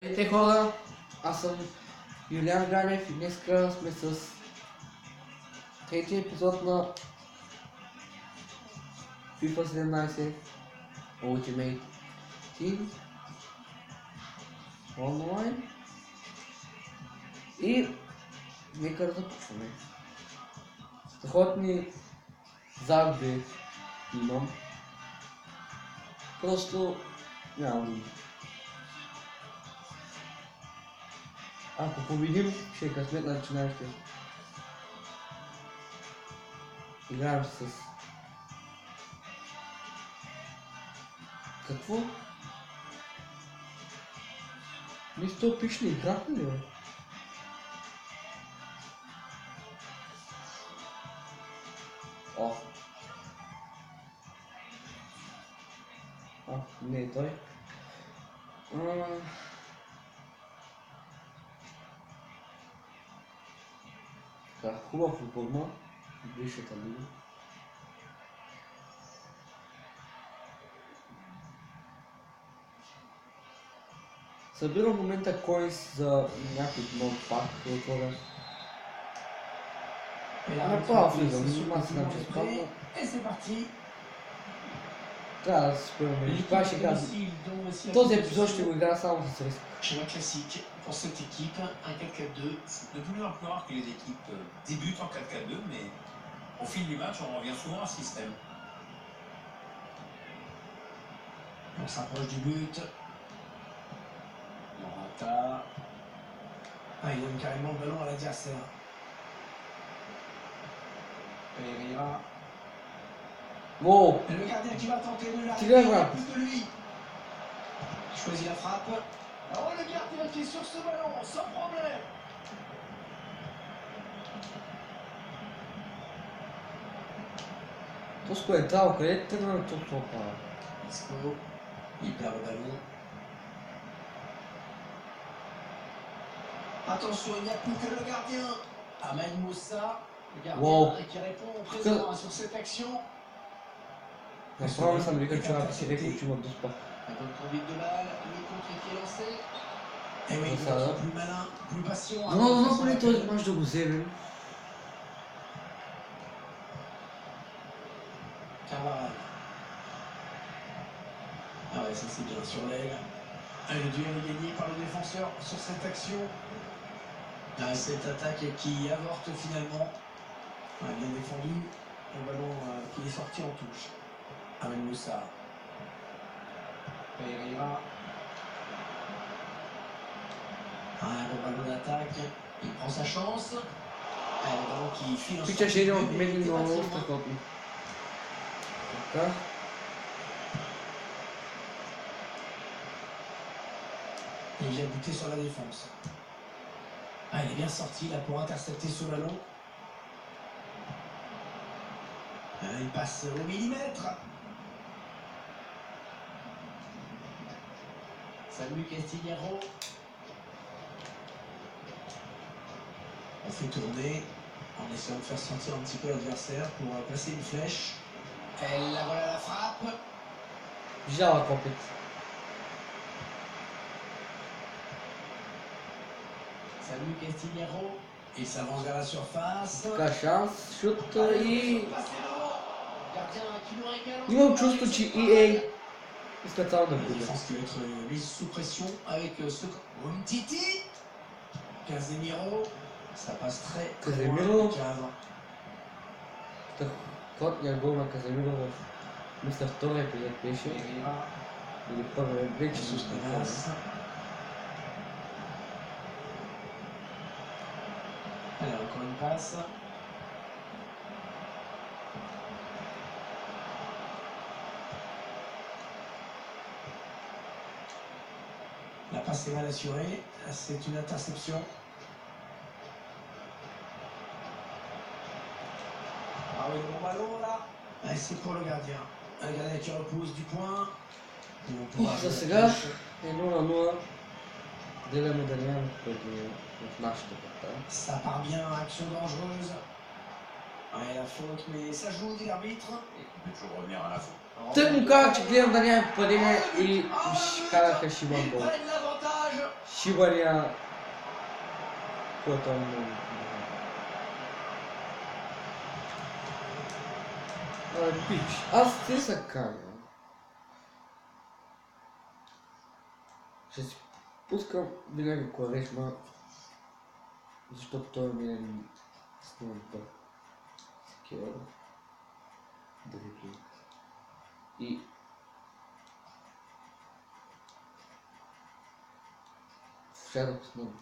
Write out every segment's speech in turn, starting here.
Uite acolo, съм Юлиан Ганев и днеска сме с третия епизод на FIFA 17 Ultimate Team онлайн и нека да започваме. Страхотни загуби имам. Просто нямам. Ако победим, ще е късмет на начинаещия. Играем с... Какво? Нищо пишни играхме ли, бе? О! А, не е той. Хубав футболма, висшата лига. Събирам в момента койс за някой нов пак да отворя. Направо влизам, няма си знам, че спадна. Трябва да се спираме. И това ще кажа. Този епизод ще го играя само с риск. Schéma classique pour cette équipe, un 4-4-2. De plus en plus rare que les équipes débutent en 4-4-2, mais au fil du match, on revient souvent à ce système. On s'approche du but. Morata. Ah, il donne carrément le ballon à l'adversaire. Pereira. Wow! Et le gardien qui va tenter de Tu l'as, l'arrêter, ouais. plus que lui. Il choisit la frappe. Oh, le gardien qui est sur ce ballon, sans problème. Tosco è entrato, che non è tutto qua. Isco. Il perd le ballon. Attention, il n'y a plus que le gardien. Ahmed Moussa, le gardien Wow. qui répond présent sur cette action. Направо съм викал, че ако си рекал, че има доспа. Un bon conduite de balle, le contre qui est lancé. Et oui, Ça va. plus malin, plus patient. Но поне този мач да го вземем. Carvajal. Ah ouais, ça c'est bien sur l'aile. Ah, le duel est gagné par le défenseur sur cette action. Ah, cette attaque qui avorte finalement. Ah, bien défendu. Le ballon qui est sorti en touche. Ahmed Moussa. Pereira. Ah, un bon ballon d'attaque. Il prend sa chance. Ah, le ballon qui file en Пича ще идем от mais мен il était много pas très loin. страхотно. Така. Il vient buter sur la défense. Ah, il est bien sorti là pour intercepter ce ballon. Ah, il passe au millimètre. Salut Castillero. On fait tourner en essayant de faire sentir un petit peu l'adversaire pour placer une flèche. Elle la voilà la frappe. Жала копит. Salut Castillero. Il s'avance vers la surface. Така, шанс, шут и... Gardien qui nous régale. Имам чувство, че EA искат само да La губят. défense qui va être mise sous pression avec ce Umtiti. Casemiro. Ça passe très Casemiro. loin. Cave. Страхотният гол на Каземиро в... Мисля втория епизод беше. Pereira. Или първия вече Jesus не Navas. спомням. Allez, encore une passe. La passe est mal assurée. C'est une interception. Ah oui, le bon ballon là. Ah, c'est pour le gardien. Un gardien qui repousse du point. Et on pourra За jouer la сега touche. е 0-0. Гледаме да нямаме преди в нашата парта. Ça part bien, action dangereuse. Ouais, la faute, mais ça joue, dit l'arbitre. Et on peut toujours revenir à la faute. Тъй му казах, че гледам да няма падение и ще караха Шиман гол. Prennent l'avantage. шивания, който е много. Пич, аз те се каня. Ще си пускам винаги Quaresma, защото той ми е сниман път. Такива дрибли. И сядах с него.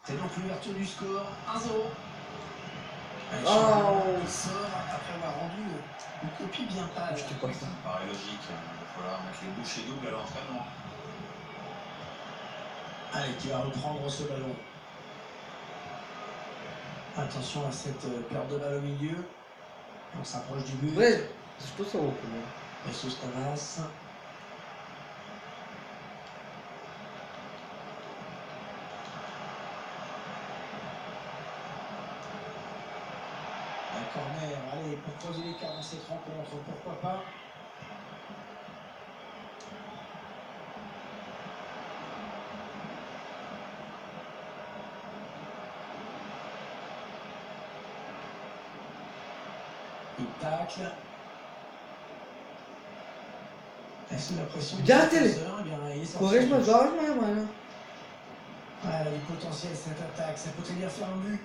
C'est donc l'ouverture du score, 1-0. Il sort après avoir rendu une copie bien pâle. Je te crois Ça me paraît logique, il va falloir mettre les bouchées doubles à l'entraînement. Allez, qui va reprendre ce ballon. Attention à cette perte de balle au milieu. On s'approche du but. Ouais, защо са около? Jesus Navas. Un corner, allez, pour creuser l'écart dans cette rencontre, pourquoi pas. Il tacle. Est-ce que la pression Gardez-les. il est sorti. Quaresma joga mesmo, né? Voilà, du potentiel cette attaque, ça peut très bien faire un but.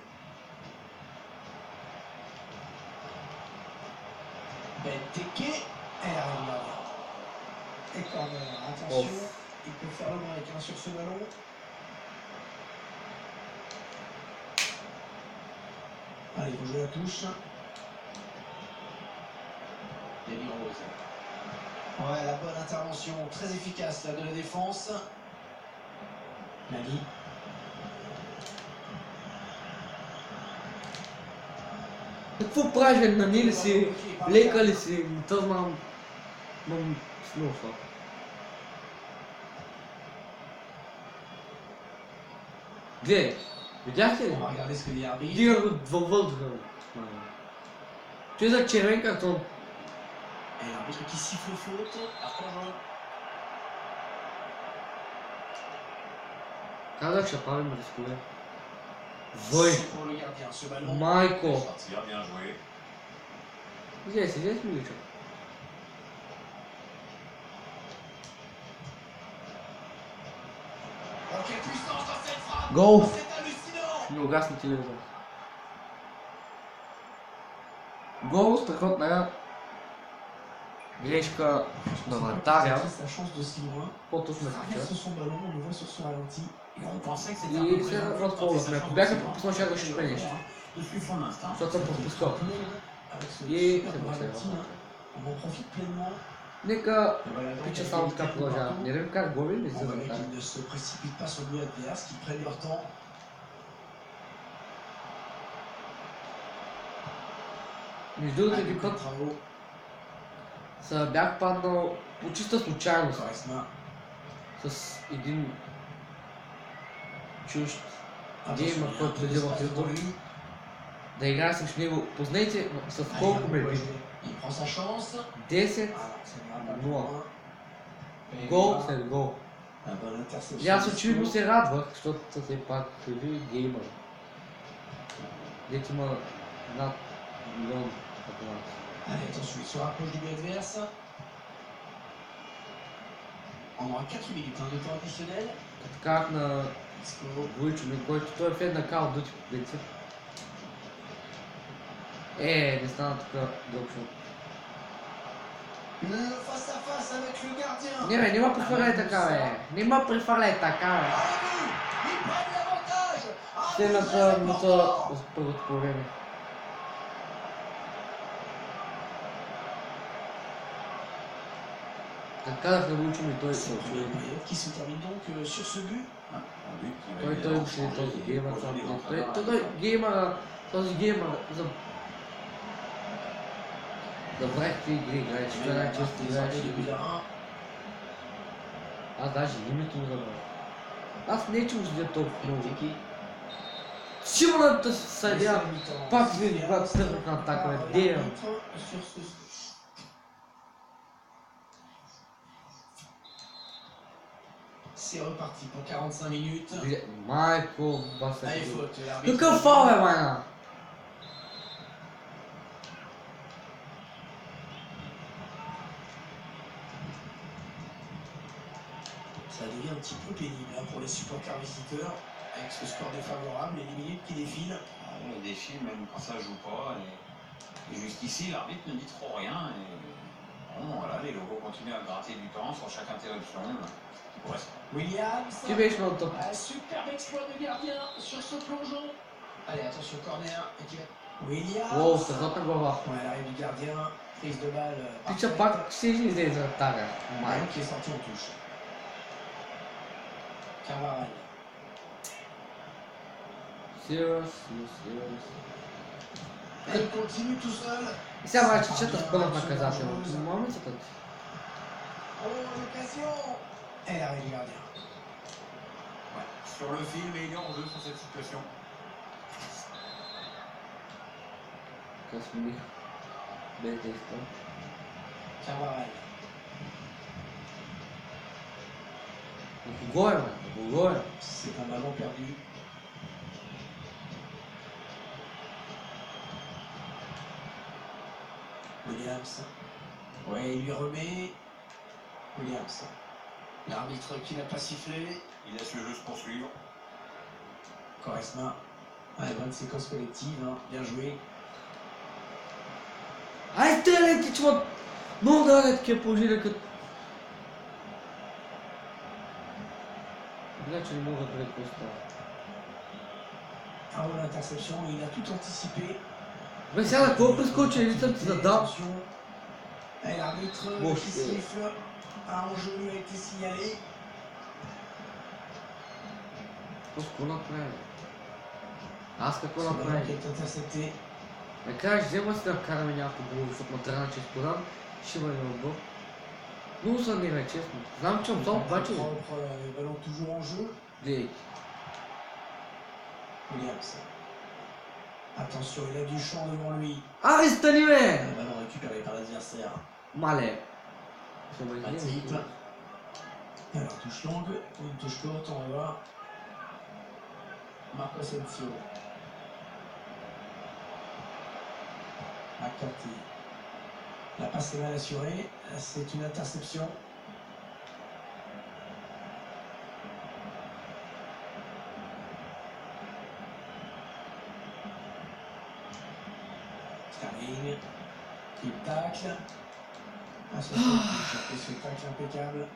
Benteke, elle arrive là. Et corner, attention, il peut faire le bon avec un sur ce ballon. Allez, il faut jouer la touche. Demi Rose. Ouais, la bonne intervention, très efficace là de la défense. Nani. Какво прави на ли си, лека ли си, то знам снуфа. Гледай, видяхте ли? On va regarder ce que dit l'arbitre. Дига го във въздуха. Той е за червен картон. Et l'arbitre qui siffle faute, hors-jeu. Казах, ще правим рискове. Вой! C'est pour le gardien, ce ballon. Майко! Sortir, bien joué. Здесь миличък. Oh, quelle puissance dans cette frappe! Гол! C'est hallucinant! Не угасна телевизор. Гол, страхотна грешка на вратаря. Sa chance de si loin. По-точно ме включа. Traverse son ballon, on le voit sur son ralenti. Et on pensait que c'était un peu И се présent. възползвахме. Ако бяха пропуснал, ще ще спре нещо. De suivre son instinct. Защото съм пропускал. Avec ce И super се ralenti, възползвах. hein. On en profite pleinement. Нека Le baladon пича qui a само été така évité продължава. partout. Не дадем как глави или On за voit вратаря. qu'ils ne se précipitent pas sur le but adverse, qu'ils prennent leur temps. Между другото, един път Bravo, се бях паднал по чиста случайност Quaresma. с един чужд Attention, геймър, il y a un който peu de седи в espace Ютуб. devant lui. Да играе срещу него. Познайте с Allez, колко il ме va би? jouer. Il prend sa chance. 10 Ah, ça n'ira pas plus Noir. loin. Et гол là, след гол. la bonne interception. И аз очевидно се радвах, защото все пак преди геймър. Дето има над милион абонати. Allez, attention, il se rapproche du but adverse. On aura 4 minutes de temps additionnel. Като казах на Isco. Войчо ми, който той е фен на Call of Duty по принцип. Не стана тук дълго. Le face à face avec le gardien. Не бе, не ма префърляй така бе. Не ма префърляй така бе. Ils prennent l'avantage. Ah, Те c'est très на important. първото по време. Като казах на Войчо ми, той се C'est le premier отвори. période qui se termine donc sur ce but. Un but qui va Той évidemment имаше changer този les геймър projets сам. des entraîneurs. Този геймър забравих какви игри играеш, Il той a най-често marqué играеш le but игри. à 1. Аз даже името му забравих. Аз не че му следя толкова много. Benteke. Силната Et съдя c'est le mi-temps. пак ви когато тръгнах на атака, бе, Par дем. l'arbitre sur ce C'est reparti pour 45 minutes. Michael, basta Allez, così. faute. Che L'arbitre. fa, man? Ça devient un petit peu pénible hein, pour les supporters visiteurs, avec ce score défavorable et les minutes qui défilent. Le défi, même quand ça joue pas. Et jusqu'ici, l'arbitre ne dit trop rien. Et bon, voilà, les logos continuent à gratter du temps sur chaque interruption. Ouais. Williams. Ti vedi molto. Superbe exploit de gardien sur ce plongeon. Allez, attention, corner. Williams. Wow, sta sotto qua. Ouais, l'arrivée du gardien, prise de balle. Ti c'è pazzesco di trattare. Ballon qui est sorti en touche. Carvajal. Serious. Il continue tout seul. Siamo al cicciotto scuola a casate. Un momento tutti. Oh, l'occasion. Et l'arrivée du gardien. Ouais. Sur le fil, mais il est en jeu sur cette situation. Casmini. Bel testo. Carvajal. Gol. C'est un ballon perdu. Williams. Ouais, il lui remet. Williams. L'arbitre qui n'a pas sifflé. Il laisse le jeu se poursuivre. Quaresma. Ouais, bonne séquence collective, hein. Bien joué. Hai te lenti ci vuole. Non dare che può uscire che. Là c'è il muro per questo. Ah, oh, l'interception, il a tout anticipé. Ma se la coppa scoccia il tanto da. Attention. Et l'arbitre Bon, qui siffle. Un enjeu lui a été signalé. Scuola prende. Asta Ce scuola ballon qui prende. est intercepté. Na kraju zima se kar mi jako bilo смотря че спорам, ще ме много. Но съм не честно. Знам, че съм обаче. Le ballon toujours en jeu. Гледай. Williams. Attention, il a du champ devant lui. Арестани Le ме! ballon récupéré par l'adversaire. Мале. Ще ме Matip. изгледа. Alors, touche longue ou une touche courte, on va voir. Marco Asensio. McCarthy. La passe est mal assurée. C'est une interception. Sterling. Qui tacle. Ah, ce tacle impeccable.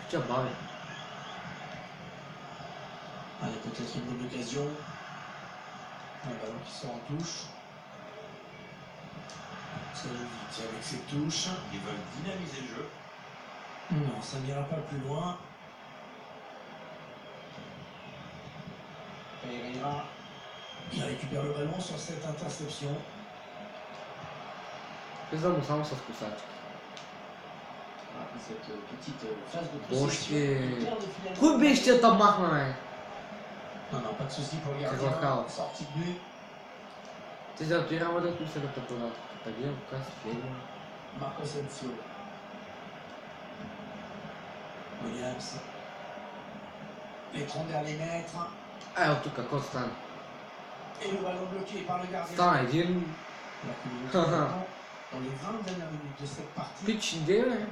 Че баве. Allez, peut-être une bonne occasion. Un ballon qui sort en touche. Ça joue vite avec ses touches. Ils veulent dynamiser le jeu. Non, ça n'ira pas plus loin. Pereira. Il récupère le ballon sur cette interception. Cosa mu samo sa skusač. Après cette petite phase de Bon, possession. je il perd finalement- Кой беше там махна, Non, non, pas de souci pour le C'est gardien. Gorka. Sortie de but. Ти затвираме да пише да тъпонат. Таги, как се филма. Marco Asensio. Williams. Les 30 derniers mètres. Ево тук, какво стане? Et le ballon bloqué par le gardien. Стана един La communication dans les 20 dernières minutes de cette partie. пич идея.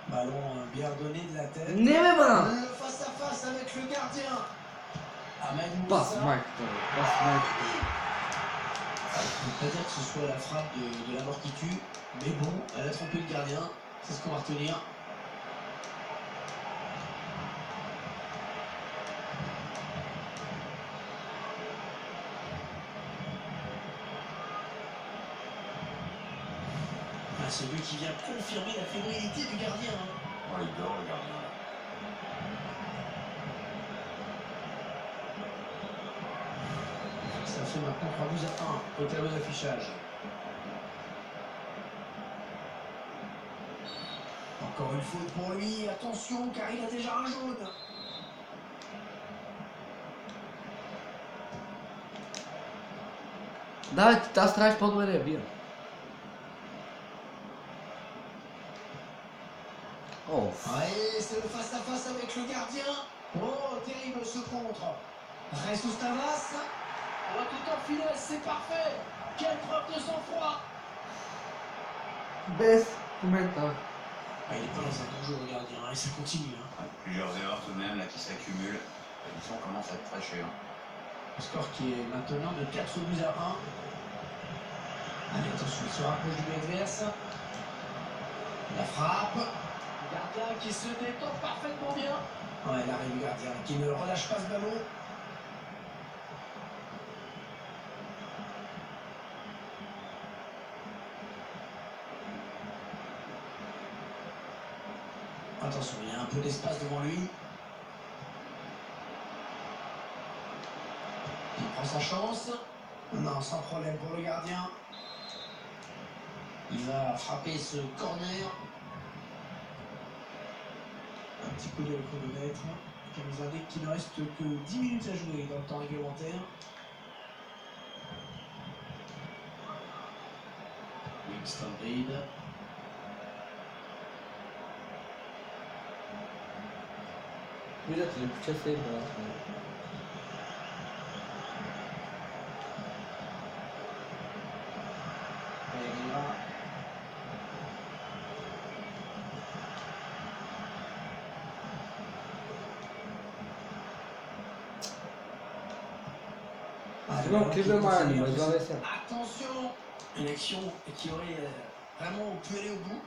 Ballon bien donné de la tête. Не бе, брат! Le face à face avec le gardien. Ahmed Пас Moussa. майката, пас майката. Je ne veux pas dire que ce soit la frappe de la mort qui tue, mais bon, elle a trompé le gardien. C'est ce qu'on va retenir. Ah, ce but qui vient confirmer la fébrilité du gardien. Hein. Oh, il dort, le gardien. Là. Ça fait maintenant 3 buts à 1 au tableau d'affichage. Encore une faute pour lui. Attention, car il a déjà un jaune. Давай, тази трябваше по-добре да я бия. Oh. Ouais, c'est le face-à-face avec le gardien. Oh, terrible ce contre. Jesus Navas. Oh, tout en finesse, c'est parfait. Quelle preuve de sang-froid. Best commentaire. Ah, il est pas dans un bon jeu, le gardien, et ça continue. Hein. Plusieurs erreurs tout de même là qui s'accumulent. On commence à être très cher. Le score qui est maintenant de 4 buts à 1. Allez, attention, il se rapproche du but adverse. La frappe. Le gardien qui se détend parfaitement bien. Ouais, l'arrêt du gardien qui ne relâche pas ce ballon. Attention, il y a un peu d'espace devant lui. Il prend sa chance. Non, sans problème pour le gardien. Il va frapper ce corner. Un petit coup de chronomètre qui nous indique qu'il ne reste que 10 minutes à jouer dans le temps réglementaire. Winston Reid. Видите ли, почти брат. Sinon, Cleveland Miami, mais j'en laisse un. Attention, une action qui aurait vraiment pu aller au bout.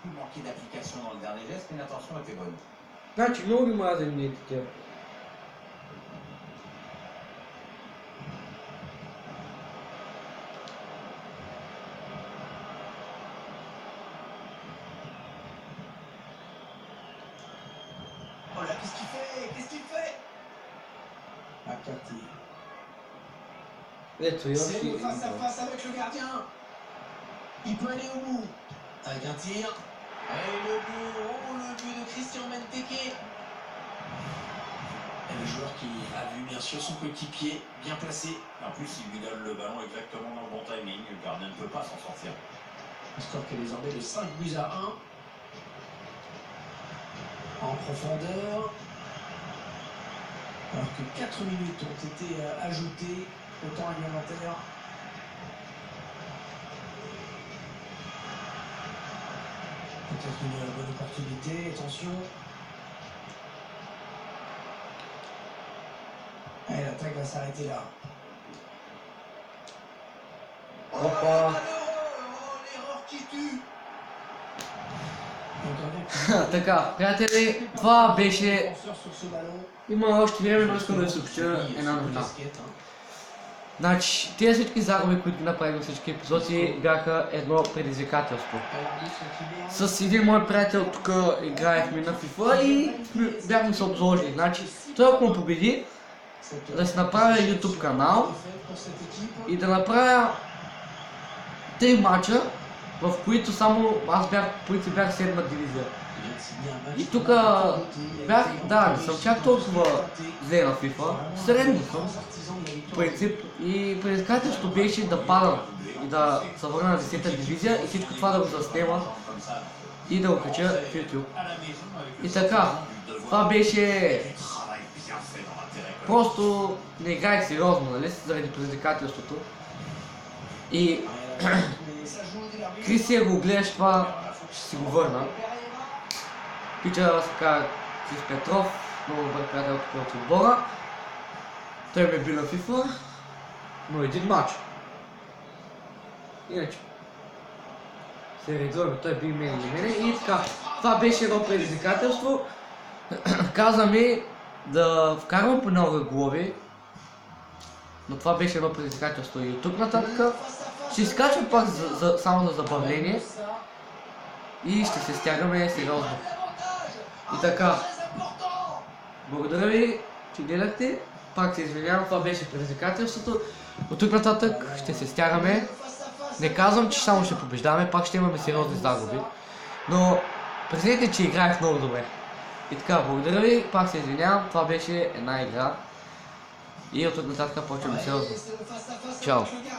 Il manquait d'application dans le dernier geste, mais l'intention était bonne. Значи много мазани такива. Oh là, qu'est-ce qu'il fait? Qu'est-ce qu'il fait? McCarthy. Ето, и C'est le още... face-à-face avec le gardien. Il peut aller au bout. Avec un tir. Et le but de Christian Benteke. Et le joueur qui a vu bien sûr son coéquipier bien placé. En plus, il lui donne le ballon exactement dans le bon timing. Le gardien ne peut pas s'en sortir. Le score qui est désormais de 5 buts à 1. En profondeur. Alors que 4 minutes ont été ajoutées au temps réglementaire. Peut-être une bonne opportunité, attention. Et l'attaque va s'arrêter là. Опа! L'erreur qui tue. Така, приятели, това беше... Défenseur sur ce ballon. Има още време, но искам да ви съобщя една новина. Значи, тези всички загуби, които ги направих във всички епизоди, бяха едно предизвикателство. С един мой приятел тук играехме на FIFA и бяхме се обзложили. Значи, той ако ме победи, да си направя YouTube канал и да направя 3 мача, в които само аз бях, които бях 7-ма дивизия. И тук бях, да, не съм чак толкова зле на FIFA, средно съм, в принцип, и предизвикателството беше да падам и да се върна на 10-та дивизия и всичко това да го заснема и да го кача в YouTube. И така, това беше... Просто не играех сериозно, нали, заради предизвикателството. И... Крисия го гледаш това, ще си го върна. Пича се казва Крис Петров, много добър приятел тук от отбора. Той ме би на FIFA, но един матч. Иначе се редуваме, той би мен или мене и така. Това беше едно предизвикателство. Каза ми да вкарвам по много голови, но това беше едно предизвикателство и от тук нататък ще изкачвам пак само за забавление и ще се стягаме сериозно. И така, благодаря ви, че гледахте, пак се извинявам, това беше предизвикателството. От тук нататък ще се стягаме. Не казвам, че само ще побеждаваме, пак ще имаме сериозни загуби, но признайте, че играех много добре. И така, благодаря ви, пак се извинявам, това беше една игра и от тук нататък почваме сериозно. Чао!